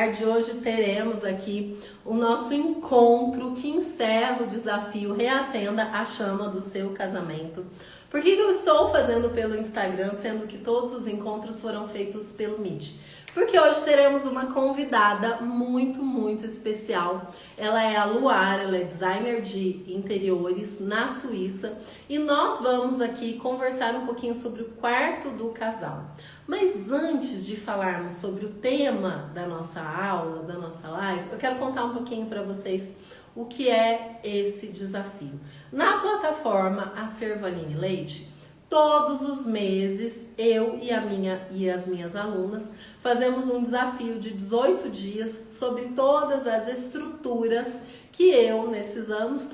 tarde. Hoje teremos aqui o nosso encontro que encerra o desafio Reacenda a Chama do Seu Casamento. Por que eu estou fazendo pelo Instagram, sendo que todos os encontros foram feitos pelo Meet? Porque hoje teremos uma convidada muito especial. Ela é a Luara, ela é designer de interiores na Suíça. E nós vamos aqui conversar um pouquinho sobre o quarto do casal. Mas antes de falarmos sobre o tema da nossa aula, da nossa live, eu quero contar um pouquinho para vocês o que é esse desafio. Na plataforma Acervaline Leite, todos os meses, eu e as minhas alunas fazemos um desafio de 18 dias sobre todas as estruturas que eu, nesses anos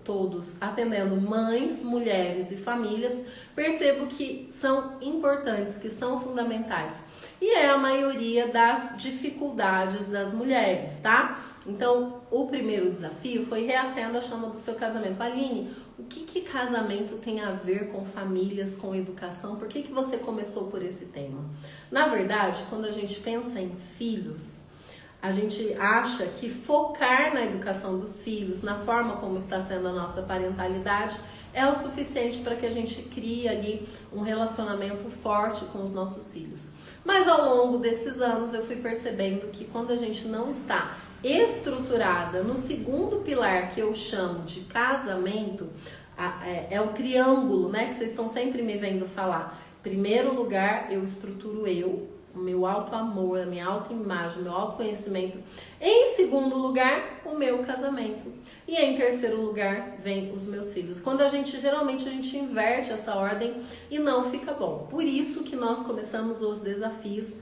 todos atendendo mães, mulheres e famílias, percebo que são importantes, que são fundamentais. E é a maioria das dificuldades das mulheres, tá? Então, o primeiro desafio foi Reacenda a Chama do Seu Casamento. Aline, o que casamento tem a ver com famílias, com educação? Por que você começou por esse tema? Na verdade, quando a gente pensa em filhos, a gente acha que focar na educação dos filhos, na forma como está sendo a nossa parentalidade, é o suficiente para que a gente crie ali um relacionamento forte com os nossos filhos. Mas ao longo desses anos eu fui percebendo que quando a gente não está estruturada no segundo pilar que eu chamo de casamento, é o triângulo, né, que vocês estão sempre me vendo falar. Em primeiro lugar, eu estruturo o meu auto-amor, a minha autoimagem, o meu autoconhecimento. Em segundo lugar, o meu casamento. E em terceiro lugar, vem os meus filhos. Geralmente a gente inverte essa ordem e não fica bom. Por isso que nós começamos os desafios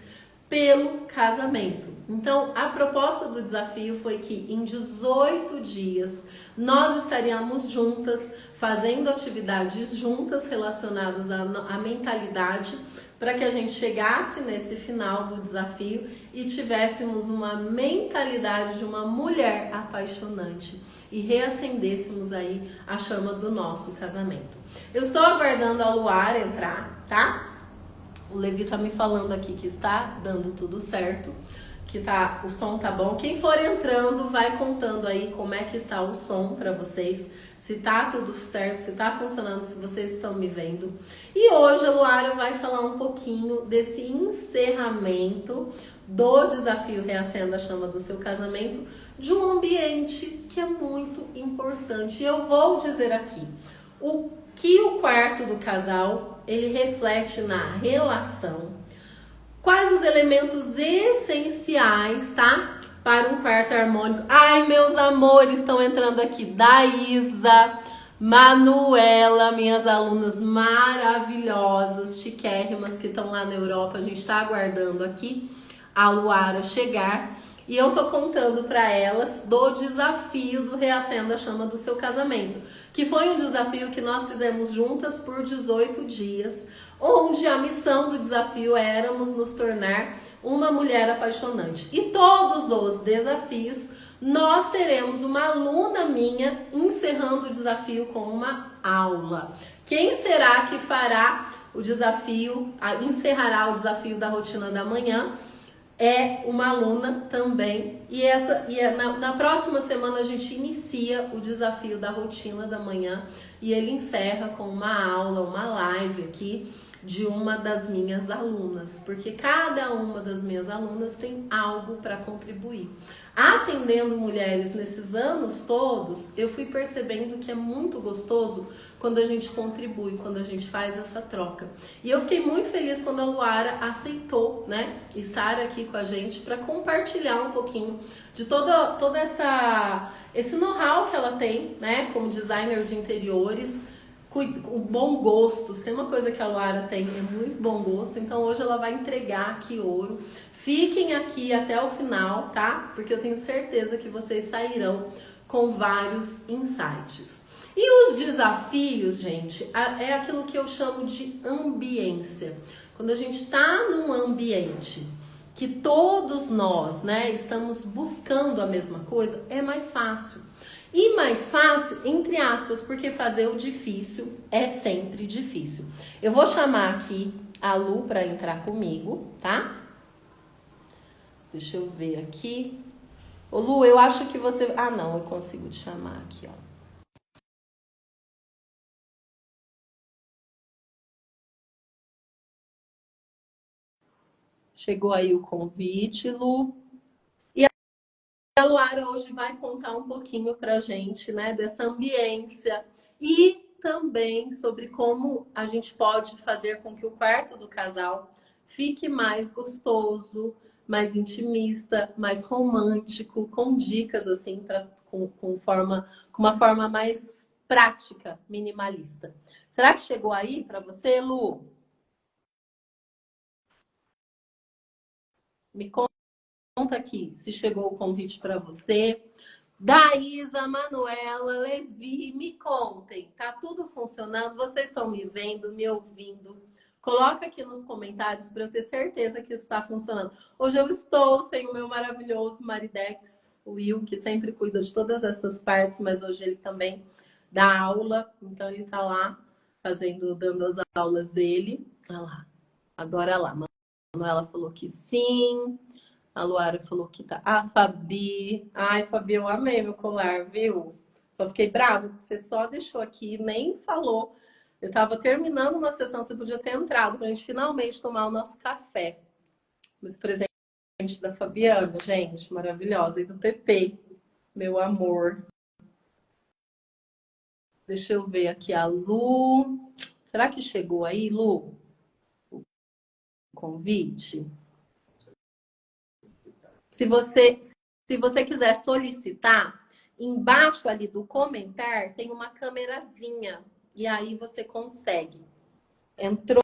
pelo casamento. Então, a proposta do desafio foi que em 18 dias nós estaríamos juntas, fazendo atividades juntas relacionadas à mentalidade, para que a gente chegasse nesse final do desafio e tivéssemos uma mentalidade de uma mulher apaixonante e reacendêssemos aí a chama do nosso casamento. Eu estou aguardando a Luara entrar, tá? O Levi tá me falando aqui que está dando tudo certo, que o som tá bom. Quem for entrando, vai contando aí como é que está o som para vocês, se tá tudo certo, se tá funcionando, se vocês estão me vendo. E hoje a Luara vai falar um pouquinho desse encerramento do desafio Reacenda a Chama do Seu Casamento, de um ambiente que é muito importante. E eu vou dizer aqui o que o quarto do casal ele reflete na relação, quais os elementos essenciais, tá? Para um quarto harmônico. Ai, meus amores, estão entrando aqui. Daísa, Manuela, minhas alunas maravilhosas, chiquérrimas que estão lá na Europa. A gente está aguardando aqui a Luara chegar. E eu tô contando para elas do desafio do Reacenda a Chama do Seu Casamento, que foi um desafio que nós fizemos juntas por 18 dias, onde a missão do desafio éramos nos tornar uma mulher apaixonante. E todos os desafios, nós teremos uma aluna minha encerrando o desafio com uma aula. Quem será que fará o desafio, encerrará o desafio da rotina da manhã? É uma aluna também, na próxima semana a gente inicia o desafio da rotina da manhã e ele encerra com uma aula, uma live aqui de uma das minhas alunas, porque cada uma das minhas alunas tem algo para contribuir. Atendendo mulheres nesses anos todos, eu fui percebendo que é muito gostoso quando a gente contribui, quando a gente faz essa troca. E eu fiquei muito feliz quando a Luara aceitou, né, estar aqui com a gente para compartilhar um pouquinho de todo esse know-how que ela tem, né, como designer de interiores, o bom gosto. Se tem uma coisa que a Luara tem, é muito bom gosto. Então hoje ela vai entregar aqui ouro. Fiquem aqui até o final, tá? Porque eu tenho certeza que vocês sairão com vários insights. E os desafios, gente, é aquilo que eu chamo de ambiência. Quando a gente tá num ambiente que todos nós, né, estamos buscando a mesma coisa, é mais fácil. E mais fácil, entre aspas, porque fazer o difícil é sempre difícil. Eu vou chamar aqui a Lu para entrar comigo, tá? Deixa eu ver aqui. Ô Lu, eu acho que você... Ah, não, eu consigo te chamar aqui, ó. Chegou aí o convite, Lu. E a Luara hoje vai contar um pouquinho pra gente, né, dessa ambiência e também sobre como a gente pode fazer com que o quarto do casal fique mais gostoso, mais intimista, mais romântico, com dicas assim para com uma forma mais prática, minimalista. Será que chegou aí para você, Lu? Me conta aqui se chegou o convite para você. Daísa, Manuela, Levi, me contem, tá tudo funcionando? Vocês estão me vendo, me ouvindo? Coloca aqui nos comentários para eu ter certeza que isso está funcionando. Hoje eu estou sem o meu maravilhoso maridex, o Will, que sempre cuida de todas essas partes, mas hoje ele também dá aula, então ele está lá dando as aulas dele. Olha lá, agora lá. Manuela falou que sim. A Luara falou que tá. Ah, Fabi. Ai, Fabi, eu amei meu colar, viu? Só fiquei brava, porque você só deixou aqui e nem falou. Eu tava terminando uma sessão, você podia ter entrado pra gente finalmente tomar o nosso café. Esse presente da Fabiana, gente, maravilhosa. E do Pepe, meu amor. Deixa eu ver aqui a Lu. Será que chegou aí, Lu? O convite? Se você, se você quiser solicitar, embaixo ali do comentar tem uma câmerazinha. E aí você consegue. Entrou,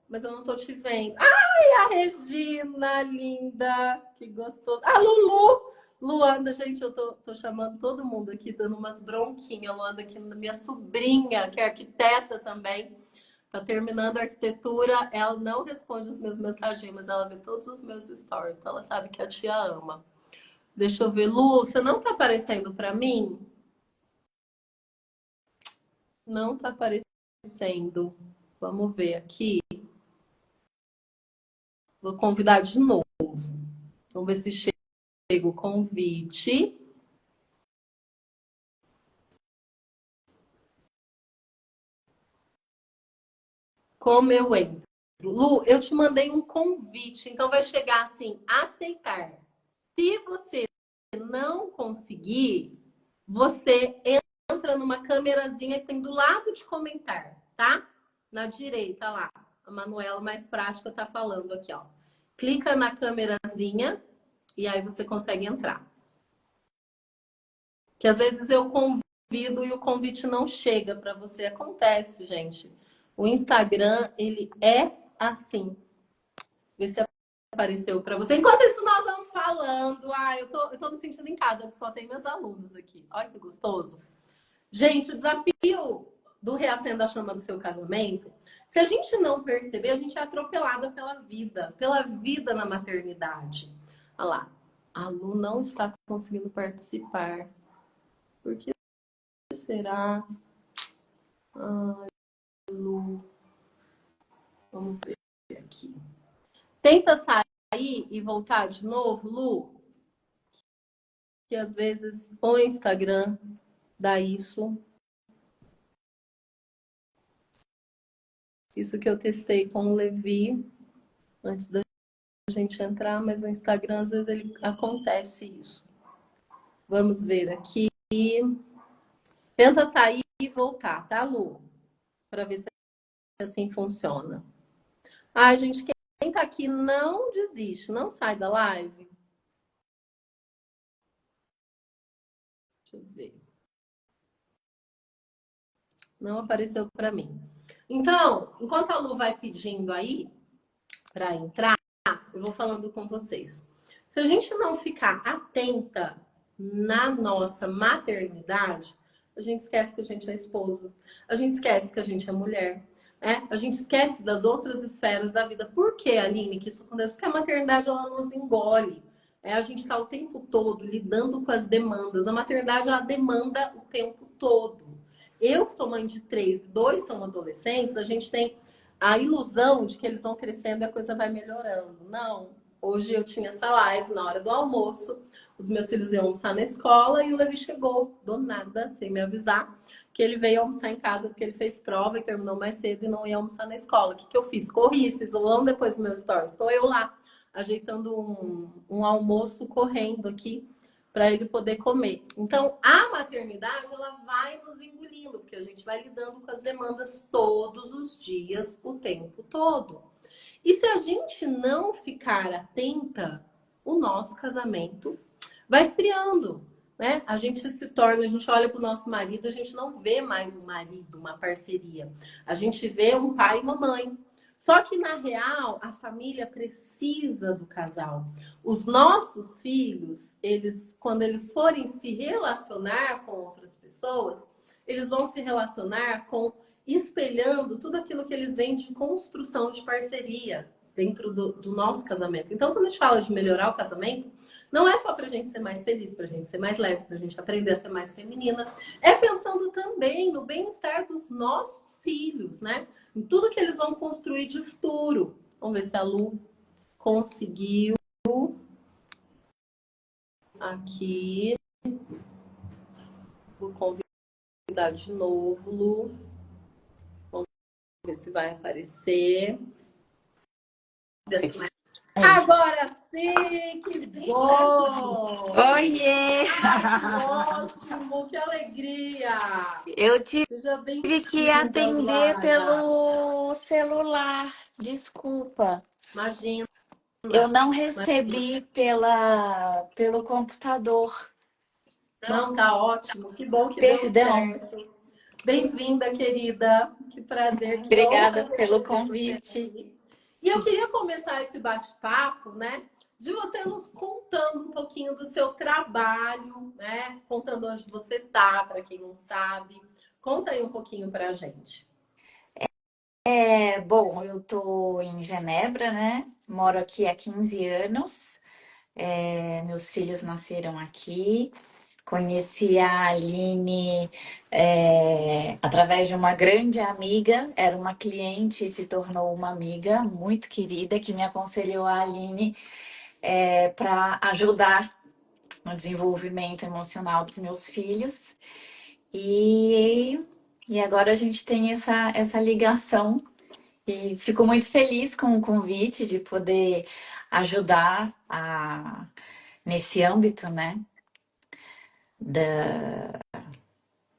mas eu não tô te vendo. Ai, a Regina, linda! Que gostoso. A Lulu! Luanda, gente, eu tô chamando todo mundo aqui, dando umas bronquinhas. Luanda, aqui, minha sobrinha, que é arquiteta também. Tá terminando a arquitetura, ela não responde os meus mensagens, mas ela vê todos os meus stories, então ela sabe que a tia ama. Deixa eu ver, Lu, você não tá aparecendo para mim? Não tá aparecendo. Vamos ver aqui. Vou convidar de novo. Vamos ver se chega o convite. Como eu entro? Lu, eu te mandei um convite, então vai chegar assim, aceitar. Se você não conseguir, você entra numa câmerazinha que tem do lado de comentar, tá? Na direita lá. A Manuela mais prática tá falando aqui, ó. Clica na câmerazinha e aí você consegue entrar. Que às vezes eu convido e o convite não chega para você. Acontece, gente. O Instagram, ele é assim. Vê se apareceu para você. Enquanto isso, nós vamos falando. Ah, eu tô me sentindo em casa, só tem meus alunos aqui. Olha que gostoso. Gente, o desafio do Reacenda a Chama do Seu Casamento, se a gente não perceber, a gente é atropelada pela vida na maternidade. Olha lá, a Lu não está conseguindo participar. Por que será? Ai, Lu, vamos ver aqui. Tenta sair e voltar de novo, Lu, que às vezes o Instagram dá isso. Isso que eu testei com o Levi antes da gente entrar, mas no Instagram às vezes ele acontece isso. Vamos ver aqui. Tenta sair e voltar, tá, Lu? Para ver se assim funciona. Ai, gente, quem tá aqui não desiste, não sai da live. Deixa eu ver. Não apareceu para mim. Então, enquanto a Lu vai pedindo aí para entrar, eu vou falando com vocês. Se a gente não ficar atenta na nossa maternidade, a gente esquece que a gente é esposa, a gente esquece que a gente é mulher, né? A gente esquece das outras esferas da vida. Por que, Aline, que isso acontece? Porque a maternidade ela nos engole. A gente está o tempo todo lidando com as demandas. A maternidade ela demanda o tempo todo. Eu que sou mãe de três, dois são adolescentes, a gente tem a ilusão de que eles vão crescendo e a coisa vai melhorando. Não. Hoje eu tinha essa live na hora do almoço, os meus filhos iam almoçar na escola e o Levi chegou do nada, sem me avisar, que ele veio almoçar em casa porque ele fez prova e terminou mais cedo e não ia almoçar na escola. O que, que eu fiz? Corri, vocês vão depois do meu stories. Estou eu lá, ajeitando um almoço correndo aqui para ele poder comer. Então, a maternidade, ela vai nos engolindo, porque a gente vai lidando com as demandas todos os dias, o tempo todo. E se a gente não ficar atenta, o nosso casamento vai esfriando, né? A gente se torna, a gente olha para o nosso marido, a gente não vê mais um marido, uma parceria. A gente vê um pai e uma mãe. Só que, na real, a família precisa do casal. Os nossos filhos, eles, quando eles forem se relacionar com outras pessoas, eles vão se relacionar com espelhando tudo aquilo que eles veem de construção de parceria dentro do nosso casamento. Então, quando a gente fala de melhorar o casamento, não é só pra gente ser mais feliz, pra gente ser mais leve, pra gente aprender a ser mais feminina. É pensando também no bem-estar dos nossos filhos, né? Em tudo que eles vão construir de futuro. Vamos ver se a Lu conseguiu. Aqui. Vou convidar de novo, Lu. Vamos ver se vai aparecer. Agora sim, que bom! Oiê! Ótimo, que alegria! Eu tive Seja que bem-vinda, atender Luara. pelo celular. Desculpa. Imagina, Eu não imagina. recebi pelo computador. Não, tá ótimo. Que bom que deu Perdão. certo. Bem-vinda, querida. Que prazer, que Obrigada honra pelo receber você convite. aqui. E eu queria começar esse bate-papo, né? De você nos contando um pouquinho do seu trabalho, né? Contando onde você tá, para quem não sabe. Conta aí um pouquinho pra gente. Bom, eu tô em Genebra, né? Moro aqui há 15 anos. Meus filhos nasceram aqui. Conheci a Aline através de uma grande amiga, era uma cliente e se tornou uma amiga muito querida que me aconselhou a Aline para ajudar no desenvolvimento emocional dos meus filhos. E, e agora a gente tem essa ligação e fico muito feliz com o convite de poder ajudar nesse âmbito, né?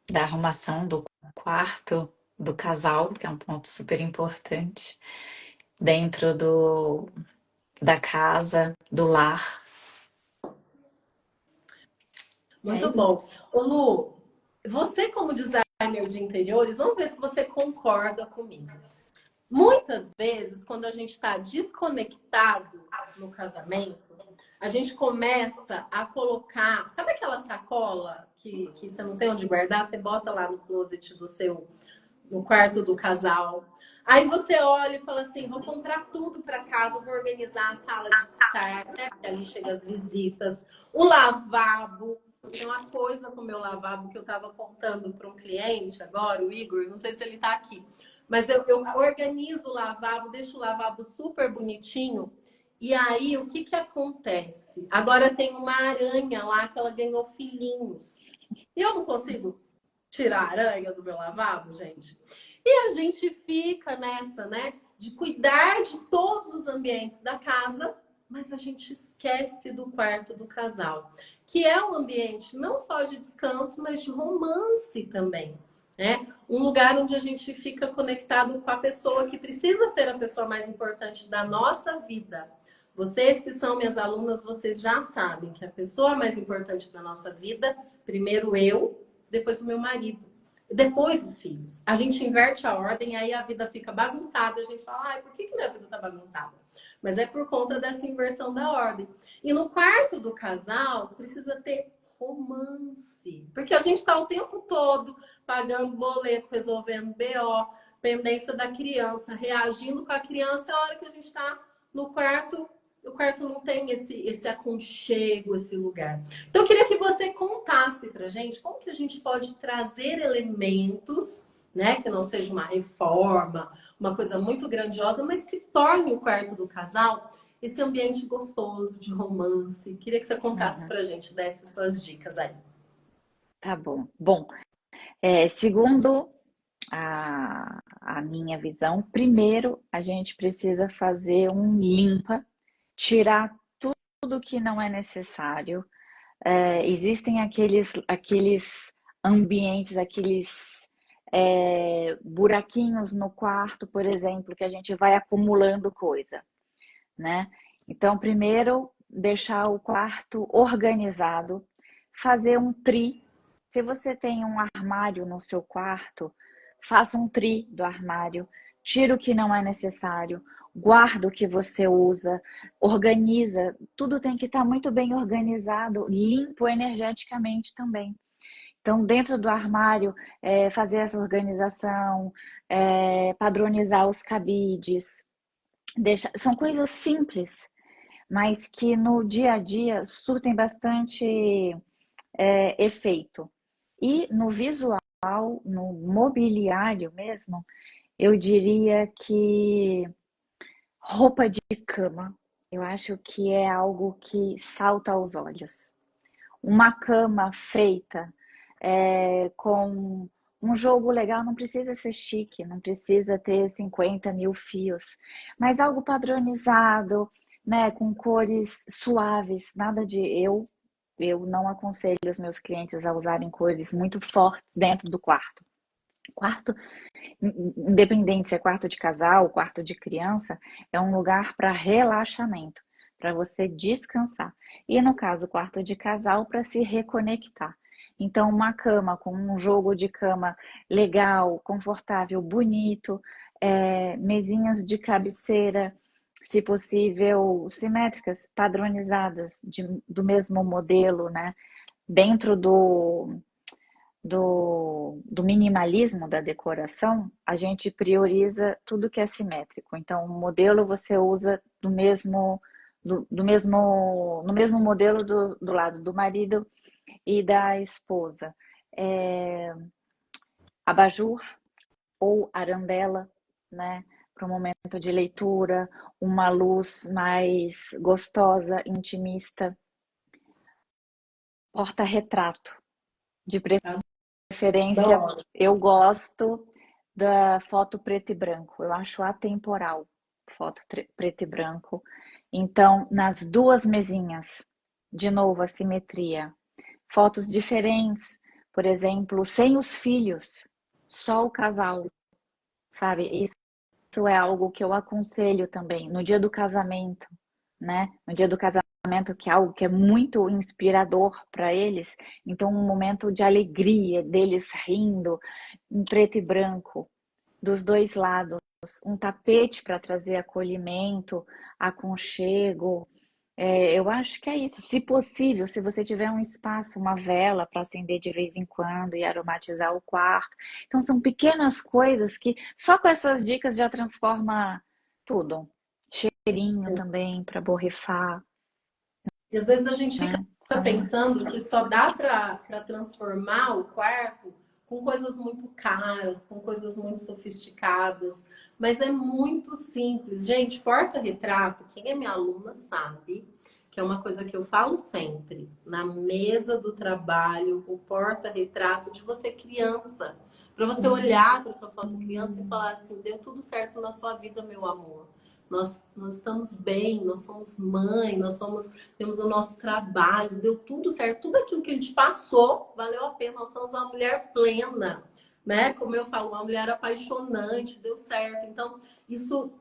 Da arrumação do quarto do casal, que é um ponto super importante, dentro da casa, do lar. É Muito bom. isso. Ô, Lu, você como designer de interiores, vamos ver se você concorda comigo. Muitas vezes, quando a gente está desconectado no casamento, a gente começa a colocar. Sabe aquela sacola que você não tem onde guardar? Você bota lá no closet no quarto do casal. Aí você olha e fala assim: vou comprar tudo para casa, vou organizar a sala de estar, né? Porque ali chegam as visitas, o lavabo. Tem uma coisa com o meu lavabo que eu estava contando para um cliente agora, o Igor, não sei se ele está aqui. Mas eu organizo o lavabo, deixo o lavabo super bonitinho. E aí, o que que acontece? Agora tem uma aranha lá que ela ganhou filhinhos. E eu não consigo tirar a aranha do meu lavabo, gente. E a gente fica nessa, né? De cuidar de todos os ambientes da casa, mas a gente esquece do quarto do casal, que é um ambiente não só de descanso, mas de romance também. Né? Um lugar onde a gente fica conectado com a pessoa que precisa ser a pessoa mais importante da nossa vida. Vocês que são minhas alunas, vocês já sabem que a pessoa mais importante da nossa vida, primeiro eu, depois o meu marido, depois os filhos. A gente inverte a ordem, aí a vida fica bagunçada. A gente fala, ai, por que minha vida tá bagunçada? Mas é por conta dessa inversão da ordem. E no quarto do casal, precisa ter romance. Porque a gente está o tempo todo pagando boleto, resolvendo BO, pendência da criança, reagindo com a criança. É a hora que a gente está no quarto, o quarto não tem esse aconchego, esse lugar. Então, eu queria que você contasse pra gente como que a gente pode trazer elementos, né, que não seja uma reforma, uma coisa muito grandiosa, mas que torne o quarto do casal esse ambiente gostoso de romance. Queria que você contasse Uhum. pra gente, desse suas dicas aí. Tá bom. Bom, segundo a minha visão, primeiro a gente precisa fazer um limpa, tirar tudo que não é necessário. Existem aqueles ambientes, aqueles buraquinhos no quarto, por exemplo, que a gente vai acumulando coisa, né? Então, primeiro, deixar o quarto organizado, fazer um tri. Se você tem um armário no seu quarto, faça um tri do armário, tira o que não é necessário, guarda o que você usa, organiza. Tudo tem que estar muito bem organizado, limpo energeticamente também. Então, dentro do armário, fazer essa organização, padronizar os cabides, são coisas simples, mas que no dia a dia surtem bastante efeito. E no visual, no mobiliário mesmo, eu diria que roupa de cama, eu acho que é algo que salta aos olhos. Uma cama feita com um jogo legal, não precisa ser chique, não precisa ter 50 mil fios, mas algo padronizado, né, com cores suaves, nada de eu não aconselho os meus clientes a usarem cores muito fortes dentro do quarto. Quarto, independente se é quarto de casal, quarto de criança, é um lugar para relaxamento, para você descansar. E no caso, quarto de casal, para se reconectar. Então, uma cama com um jogo de cama legal, confortável, bonito, mesinhas de cabeceira, se possível, simétricas, padronizadas, do mesmo modelo, né? Dentro do minimalismo da decoração, a gente prioriza tudo que é simétrico. Então, o modelo você usa no mesmo modelo do lado do marido e da esposa. Abajur ou arandela, né? Para um momento de leitura, uma luz mais gostosa, intimista. Porta-retrato, de preferência, Adoro. eu gosto da foto preto e branco. Eu acho atemporal foto preto e branco. Então, nas duas mesinhas, de novo, a simetria. Fotos diferentes, por exemplo, sem os filhos, só o casal, sabe? Isso é algo que eu aconselho também no dia do casamento, né? No dia do casamento, que é algo que é muito inspirador para eles. Então, um momento de alegria, deles rindo, em preto e branco, dos dois lados. Um tapete para trazer acolhimento, aconchego. Eu acho que é isso. Se possível, se você tiver um espaço, uma vela para acender de vez em quando e aromatizar o quarto. Então, são pequenas coisas que só com essas dicas já transforma tudo. Cheirinho também para borrifar, E às vezes a gente fica né? São... pensando que só dá para transformar o quarto com coisas muito caras, com coisas muito sofisticadas, mas é muito simples. Gente, porta-retrato, quem é minha aluna sabe que é uma coisa que eu falo sempre. Na mesa do trabalho, o porta-retrato de você criança, para você olhar para sua foto criança e falar assim, deu tudo certo na sua vida, meu amor. Nós estamos bem, nós somos mãe, temos o nosso trabalho, deu tudo certo, tudo aquilo que a gente passou valeu a pena. Nós somos uma mulher plena, né? Como eu falo, uma mulher apaixonante, deu certo. Então, isso,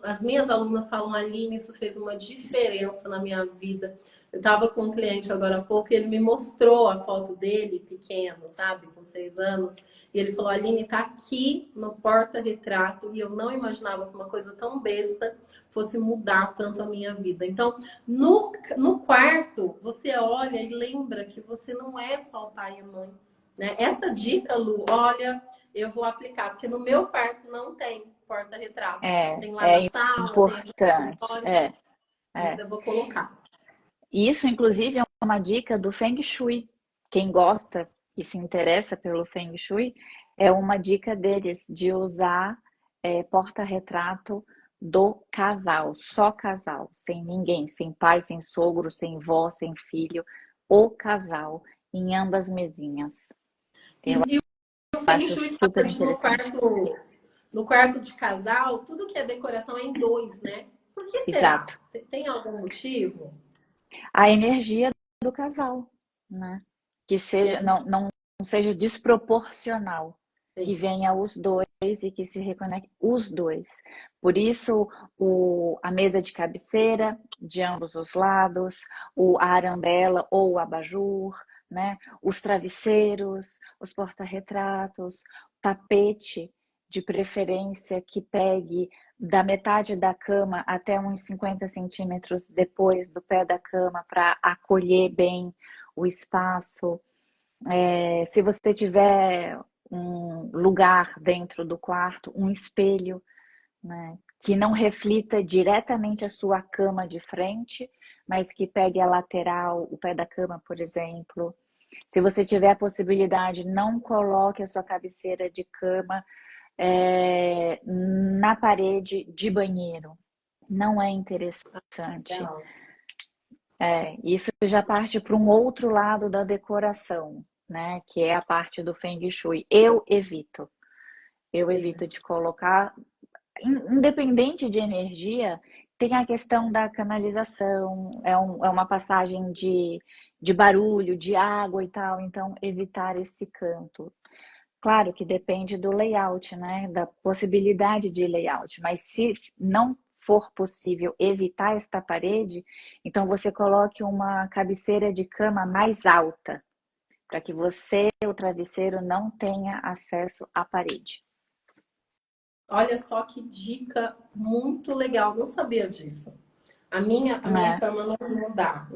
as minhas alunas falam, Aline, isso fez uma diferença na minha vida. Eu estava com um cliente agora há pouco e ele me mostrou a foto dele, pequeno, sabe, com 6 anos. E ele falou, Aline, tá aqui no porta-retrato e eu não imaginava que uma coisa tão besta fosse mudar tanto a minha vida. Então, no quarto, você olha e lembra que você não é só o pai e a mãe. Né? Essa dica, Lu, olha, eu vou aplicar, porque no meu quarto não tem porta-retrato. Tem lá na é sala, tem aqui no importante. escritório, mas É. eu vou colocar. Isso, inclusive, é uma dica do Feng Shui. Quem gosta e se interessa pelo Feng Shui, é uma dica deles de usar porta-retrato do casal, só casal, sem ninguém, sem pai, sem sogro, sem vó, sem filho, o casal em ambas mesinhas. Eu E o Feng acho Shui super fala de interessante. no quarto de casal, tudo que é decoração é em dois, né? Por que será? Exato. Tem algum motivo? A energia do casal, né? Que Que é, seja, não seja desproporcional, que sim. venha os dois e que se reconecte os dois. Por isso, a mesa de cabeceira de ambos os lados, a arandela ou o abajur, né? Os travesseiros, os porta-retratos, tapete, de preferência que pegue da metade da cama até uns 50 centímetros depois do pé da cama para acolher bem o espaço. Se você tiver um lugar dentro do quarto, um espelho, né, que não reflita diretamente a sua cama de frente, mas que pegue a lateral, o pé da cama, por exemplo. Se você tiver a possibilidade, não coloque a sua cabeceira de cama na parede de banheiro. Não é interessante. Legal. Isso já parte para um outro lado da decoração, né? Que é a parte do Feng Shui. Eu evito. Eu Sim. evito de colocar, independente de energia, tem a questão da canalização, é uma passagem de barulho, de água e tal, então evitar esse canto. Claro que depende do layout, né? Da possibilidade de layout, mas se não for possível evitar esta parede, então você coloque uma cabeceira de cama mais alta, para que você, o travesseiro, não tenha acesso à parede. Olha só que dica muito legal. Não sabia disso. A minha É, cama não dá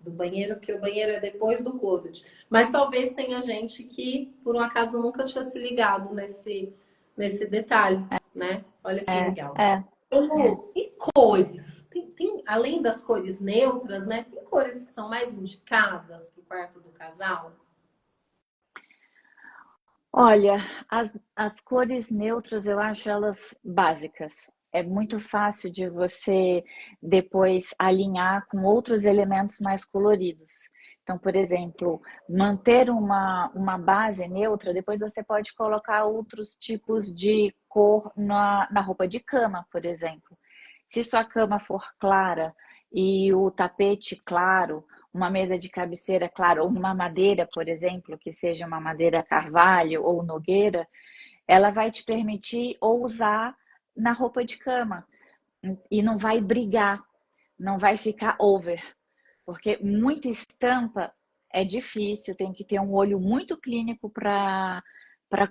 do banheiro, porque o banheiro é depois do closet. Mas talvez tenha gente que, por um acaso, nunca tinha se ligado nesse detalhe, né? Olha que é, legal. é, é. Lu, e cores? Além das cores neutras, né? Tem cores que são mais indicadas para o quarto do casal? Olha, as cores neutras eu acho elas básicas. É muito fácil de você depois alinhar com outros elementos mais coloridos. Então, por exemplo, manter uma base neutra, depois você pode colocar outros tipos de cor na roupa de cama, por exemplo. Se sua cama for clara e o tapete claro, uma mesa de cabeceira, claro, ou uma madeira, por exemplo, que seja uma madeira carvalho ou nogueira, ela vai te permitir usar na roupa de cama e não vai brigar, não vai ficar over, porque muita estampa é difícil, tem que ter um olho muito clínico para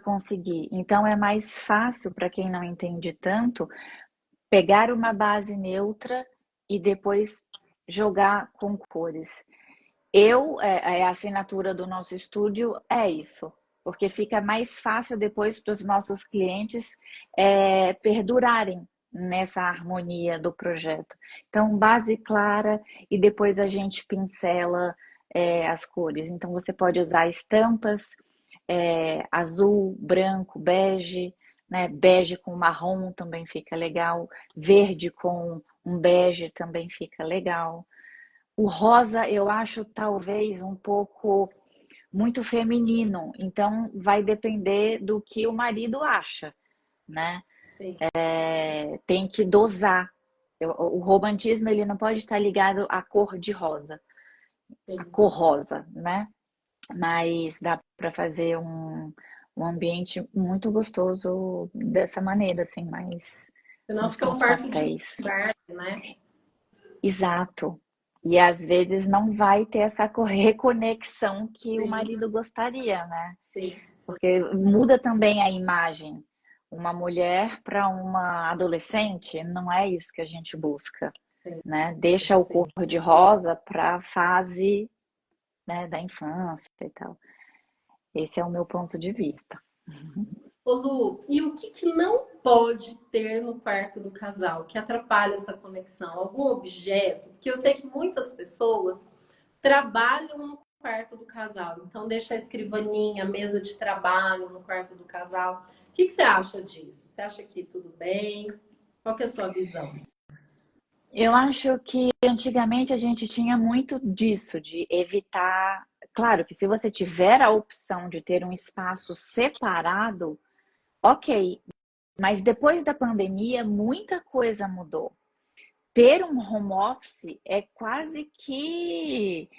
conseguir. Então é mais fácil para quem não entende tanto pegar uma base neutra e depois jogar com cores. A assinatura do nosso estúdio é isso, porque fica mais fácil depois para os nossos clientes perdurarem nessa harmonia do projeto. Então, base clara e depois a gente pincela as cores. Então, você pode usar estampas azul, branco, bege, né? Bege com marrom também fica legal, verde com um bege também fica legal. O rosa eu acho talvez um pouco muito feminino, então vai depender do que o marido acha, né? Sim, Tem que dosar. O romantismo ele não pode estar ligado à cor de rosa, à sim. cor rosa, né? Mas dá para fazer um ambiente muito gostoso dessa maneira, assim, mais Senão nos fica um tons quarto de pastéis. bar, né? Exato. E às vezes não vai ter essa reconexão que o Sim, marido gostaria, né? sim, Porque muda também a imagem. Uma mulher para uma adolescente, não é isso que a gente busca, sim, né? Deixa o cor sim. de rosa para a fase, né, da infância e tal. Esse é o meu ponto de vista. Ô Lu, e o que não pode ter no quarto do casal que atrapalha essa conexão? Algum objeto? Porque eu sei que muitas pessoas trabalham no quarto do casal, então deixa a escrivaninha, a mesa de trabalho no quarto do casal. O que você acha disso? Você acha que tudo bem? Qual que é a sua visão? Eu acho que antigamente a gente tinha muito disso, de evitar. Claro que se você tiver a opção de ter um espaço separado, ok. Mas depois da pandemia, muita coisa mudou. Ter um home office é quase que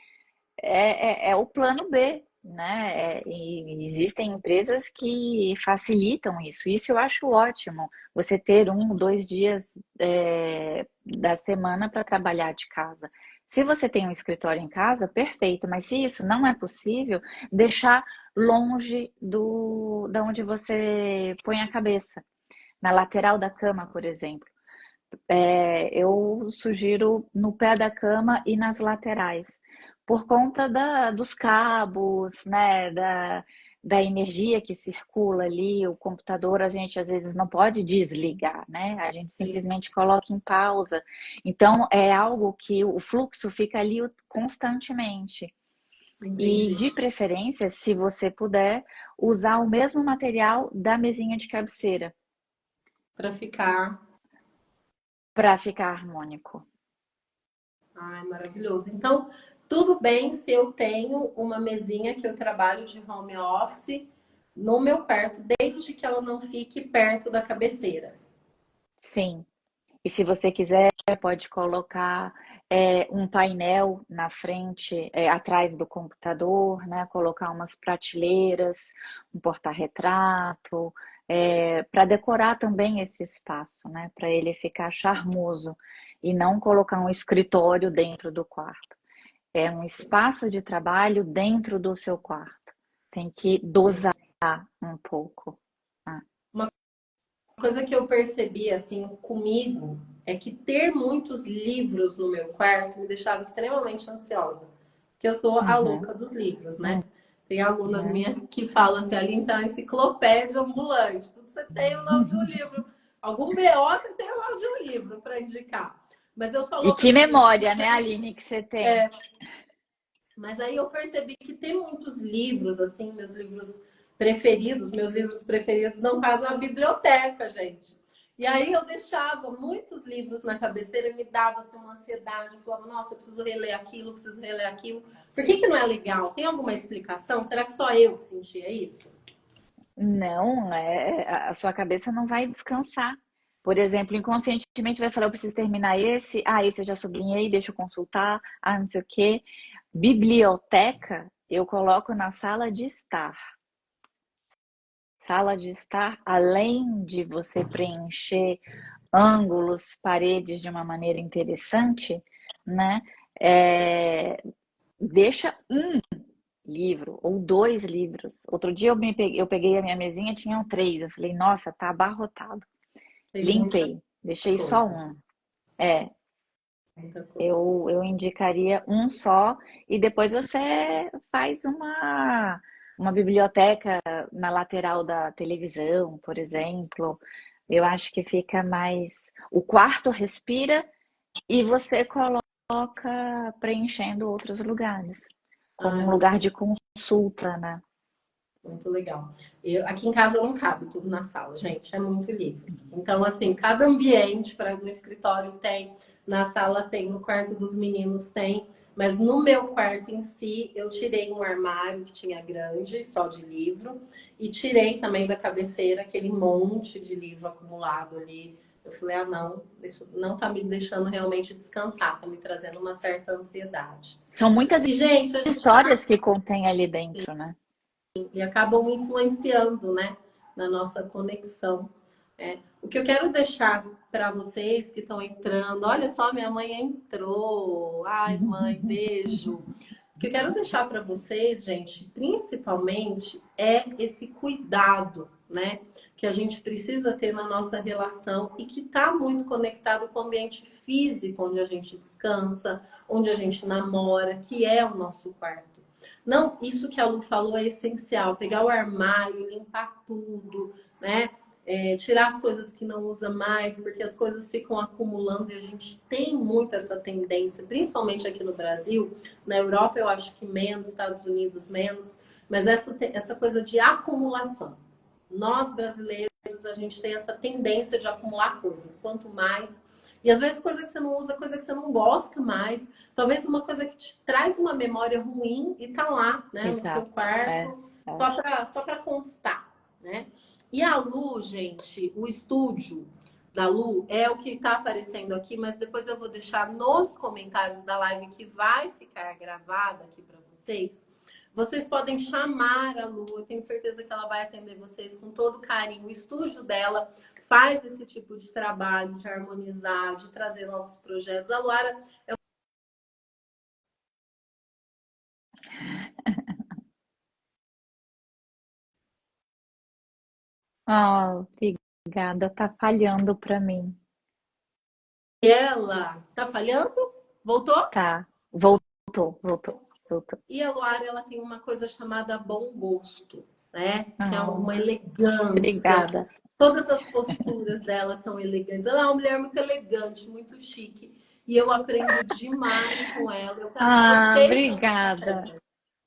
é o plano B, né? E existem empresas que facilitam isso. Isso eu acho ótimo. Você ter 1, 2 dias da semana para trabalhar de casa. Se você tem um escritório em casa, perfeito. Mas se isso não é possível, deixar longe da onde você põe a cabeça. Na lateral da cama, por exemplo. Eu sugiro no pé da cama e nas laterais, por conta dos cabos, né, da energia que circula ali. O computador a gente às vezes não pode desligar, né? A gente Sim, simplesmente coloca em pausa. Então é algo que o fluxo fica ali constantemente. E entendi. de preferência, se você puder, usar o mesmo material da mesinha de cabeceira Para ficar. para ficar harmônico. Ai, maravilhoso. Então, tudo bem se eu tenho uma mesinha que eu trabalho de home office no meu quarto, desde que ela não fique perto da cabeceira. Sim. E se você quiser, pode colocar um painel na frente, atrás do computador, né? Colocar umas prateleiras, um porta-retrato, para decorar também esse espaço, né? Para ele ficar charmoso e não colocar um escritório dentro do quarto. É um espaço de trabalho dentro do seu quarto. Tem que dosar um pouco. Ah. Uma coisa que eu percebi assim comigo é que ter muitos livros no meu quarto me deixava extremamente ansiosa, porque eu sou a Uhum, louca dos livros, né? uhum. Tem alunas minhas que falam assim, Aline, você é uma enciclopédia ambulante, tudo você tem o nome de um livro, algum BO você tem o nome de um livro para indicar. Mas eu sou E louca que dos livros. memória, né, Aline, que você tem? É, mas aí eu percebi que tem muitos livros, assim, meus livros preferidos, não casam a biblioteca, gente. E aí eu deixava muitos livros na cabeceira e me dava assim, uma ansiedade. Eu falava, nossa, eu preciso reler aquilo, preciso reler aquilo. Por que não é legal? Tem alguma explicação? Será que só eu sentia isso? Não, a sua cabeça não vai descansar. Por exemplo, inconscientemente vai falar, eu preciso terminar esse, esse eu já sublinhei, deixa eu consultar, não sei o quê. Biblioteca, eu coloco na sala de estar. Sala de estar, além de você preencher ângulos, paredes de uma maneira interessante, né? É, deixa um livro ou 2 livros. Outro dia eu peguei a minha mesinha, tinham 3. Eu falei, nossa, tá abarrotado. Tem muita Limpei, deixei só coisa. um. É, Muita coisa. eu indicaria um só e depois você faz uma biblioteca na lateral da televisão, por exemplo. Eu acho que fica mais. O quarto respira e você coloca preenchendo outros lugares, como Ai, um lugar de consulta, né? muito legal. Aqui em casa não cabe tudo na sala, gente. É muito livro. Então, assim, cada ambiente para no escritório tem, na sala tem, no quarto dos meninos tem. Mas no meu quarto em si, eu tirei um armário que tinha grande, só de livro, e tirei também da cabeceira aquele monte de livro acumulado ali. Eu falei, ah, não, isso não tá me deixando realmente descansar, tá me trazendo uma certa ansiedade. São muitas E, gente, a gente tá histórias que contém ali dentro, né? e acabam influenciando, né, na nossa conexão. O que eu quero deixar para vocês que estão entrando, olha só, minha mãe entrou. Ai, mãe, beijo. O que eu quero deixar para vocês, gente, principalmente é esse cuidado, né, que a gente precisa ter na nossa relação e que está muito conectado com o ambiente físico, onde a gente descansa, onde a gente namora, que é o nosso quarto. Não, isso que a Lu falou é essencial. Pegar o armário, limpar tudo, né? Tirar as coisas que não usa mais, porque as coisas ficam acumulando e a gente tem muito essa tendência, principalmente aqui no Brasil. Na Europa eu acho que menos, Estados Unidos menos, mas essa coisa de acumulação. Nós brasileiros a gente tem essa tendência de acumular coisas. Quanto mais. E às vezes coisa que você não usa, coisa que você não gosta mais. Talvez uma coisa que te traz uma memória ruim e tá lá, né, no seu Exato. quarto, só para constar, né? E a Lu, gente, o estúdio da Lu é o que está aparecendo aqui, mas depois eu vou deixar nos comentários da live que vai ficar gravada aqui para vocês. Vocês podem chamar a Lu, eu tenho certeza que ela vai atender vocês com todo carinho. O estúdio dela faz esse tipo de trabalho, de harmonizar, de trazer novos projetos. A Luara é Oh, obrigada. Tá falhando para mim. ela. Tá falhando? Voltou? Tá. Voltou. E a Luara, ela tem uma coisa chamada bom gosto, né? Que é Oh, uma elegância. obrigada. Todas as posturas dela são elegantes. Ela é uma mulher muito elegante, muito chique. E eu aprendo demais com ela. Eu quero que Ah, vocês obrigada. também.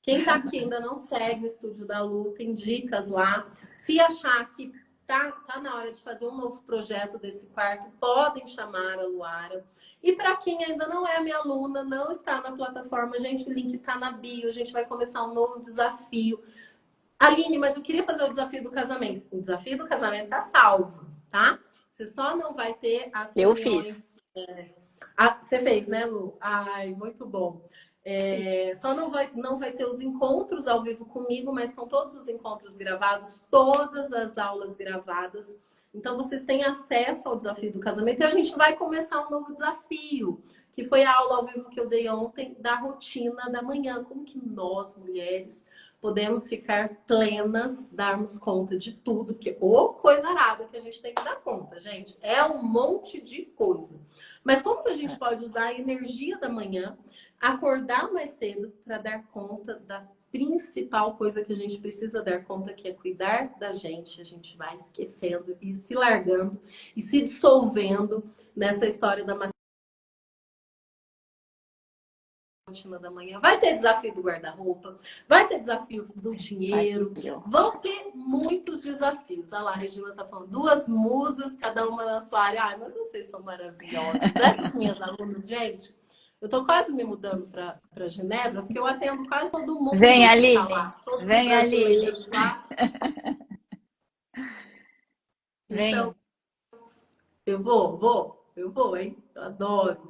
Quem tá aqui ainda não segue o Estúdio da Lu, tem dicas lá. Se achar que tá na hora de fazer um novo projeto desse quarto, podem chamar a Luara. E para quem ainda não é minha aluna, não está na plataforma, gente, o link tá na bio. A gente vai começar um novo desafio. Aline, mas eu queria fazer o desafio do casamento. O desafio do casamento tá salvo, tá? Você só não vai ter as Eu reuniões. fiz. Você fez, né, Lu? Ai, muito bom. Só não vai ter os encontros ao vivo comigo, mas estão todos os encontros gravados, todas as aulas gravadas. Então, vocês têm acesso ao desafio do casamento e a gente vai começar um novo desafio, que foi a aula ao vivo que eu dei ontem da rotina da manhã. Como que nós, mulheres, podemos ficar plenas, darmos conta de tudo, porque ô coisa arada que a gente tem que dar conta, gente. É um monte de coisa. Mas como que a gente pode usar a energia da manhã, acordar mais cedo para dar conta da principal coisa que a gente precisa dar conta, que é cuidar da gente. A gente vai esquecendo e se largando e se dissolvendo nessa história da rotina da manhã. Vai ter desafio do guarda-roupa, vai ter desafio do dinheiro, vão ter muitos desafios. Olha lá, a Regina tá falando, 2 musas, cada uma na sua área. Ai, mas vocês são maravilhosas. Essas minhas alunas, gente, eu tô quase me mudando para Genebra, porque eu atendo quase todo mundo Vem, que Aline. tá lá. Todos os Vem, Aline. brasileiros lá. Vem. Então, eu vou, hein? Eu adoro.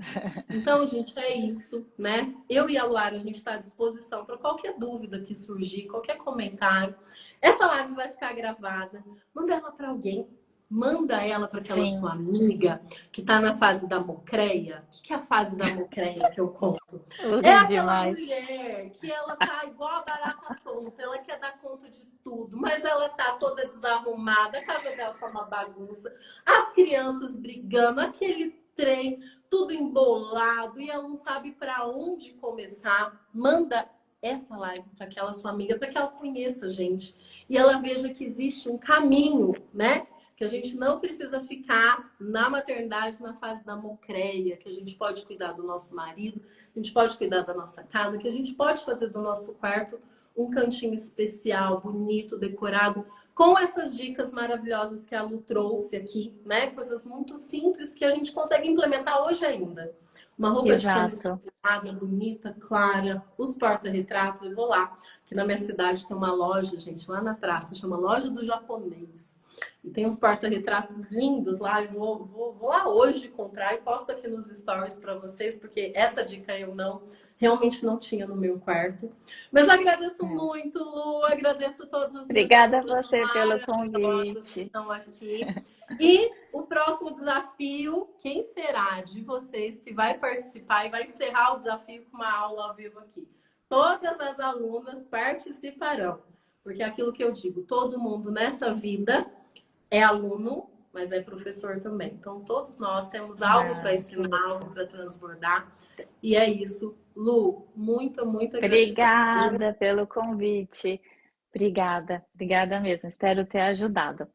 Então, gente, é isso, né? Eu e a Luara, a gente está à disposição para qualquer dúvida que surgir, qualquer comentário. Essa live vai ficar gravada. Manda ela para alguém. Manda ela para aquela Sim. sua amiga que está na fase da mocreia. O que é a fase da mocreia que eu conto? É aquela mulher que ela tá igual a barata tonta, ela quer dar conta de tudo, mas ela tá toda desarrumada, a casa dela tá uma bagunça, as crianças brigando, aquele trem, tudo embolado, e ela não sabe para onde começar. Manda essa live para aquela sua amiga, para que ela conheça a gente e ela veja que existe um caminho, né? Que a gente não precisa ficar na maternidade na fase da mocreia, que a gente pode cuidar do nosso marido, a gente pode cuidar da nossa casa, que a gente pode fazer do nosso quarto um cantinho especial, bonito, decorado, com essas dicas maravilhosas que a Lu trouxe aqui, né? Coisas muito simples que a gente consegue implementar hoje ainda. Uma roupa de cama estruturada, bonita, clara, os porta-retratos, eu vou lá, que na minha cidade tem uma loja, gente, lá na praça, chama Loja do Japonês. E tem uns porta-retratos lindos lá. Eu vou lá hoje comprar e posto aqui nos stories para vocês, porque essa dica eu realmente não tinha no meu quarto. Mas agradeço muito, Lu. Agradeço todas as Obrigada a minhas você pelo maravilhosas que convite. estão aqui. E o próximo desafio, quem será de vocês que vai participar e vai encerrar o desafio com uma aula ao vivo aqui? Todas as alunas participarão. Porque é aquilo que eu digo, todo mundo nessa vida é aluno, mas é professor também. Então, todos nós temos algo para ensinar, algo para transbordar. E é isso. Lu, muita gratidão. Obrigada pelo convite. Obrigada mesmo. Espero ter ajudado.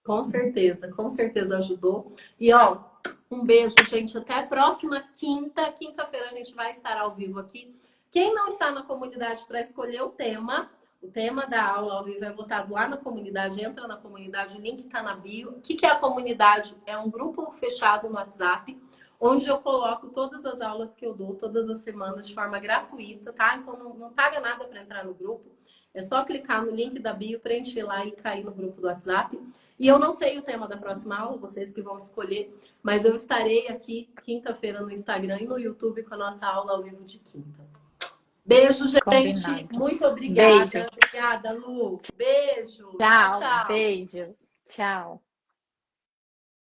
Com certeza ajudou. E ó, um beijo, gente. Até a próxima quinta. Quinta-feira a gente vai estar ao vivo aqui. Quem não está na comunidade para escolher o tema, O tema da aula ao vivo é votado lá na comunidade. Entra na comunidade, o link está na bio. O que é a comunidade? É um grupo fechado no WhatsApp, onde eu coloco todas as aulas que eu dou, todas as semanas, de forma gratuita, tá? Então não paga nada para entrar no grupo. É só clicar no link da bio, preencher lá e cair no grupo do WhatsApp. E eu não sei o tema da próxima aula, vocês que vão escolher, mas eu estarei aqui quinta-feira no Instagram e no YouTube com a nossa aula ao vivo de quinta. Beijo, gente. Combinado. Muito obrigada. Beijo. Obrigada, Lu. Beijo. Tchau, Tchau. tchau. Beijo. Tchau.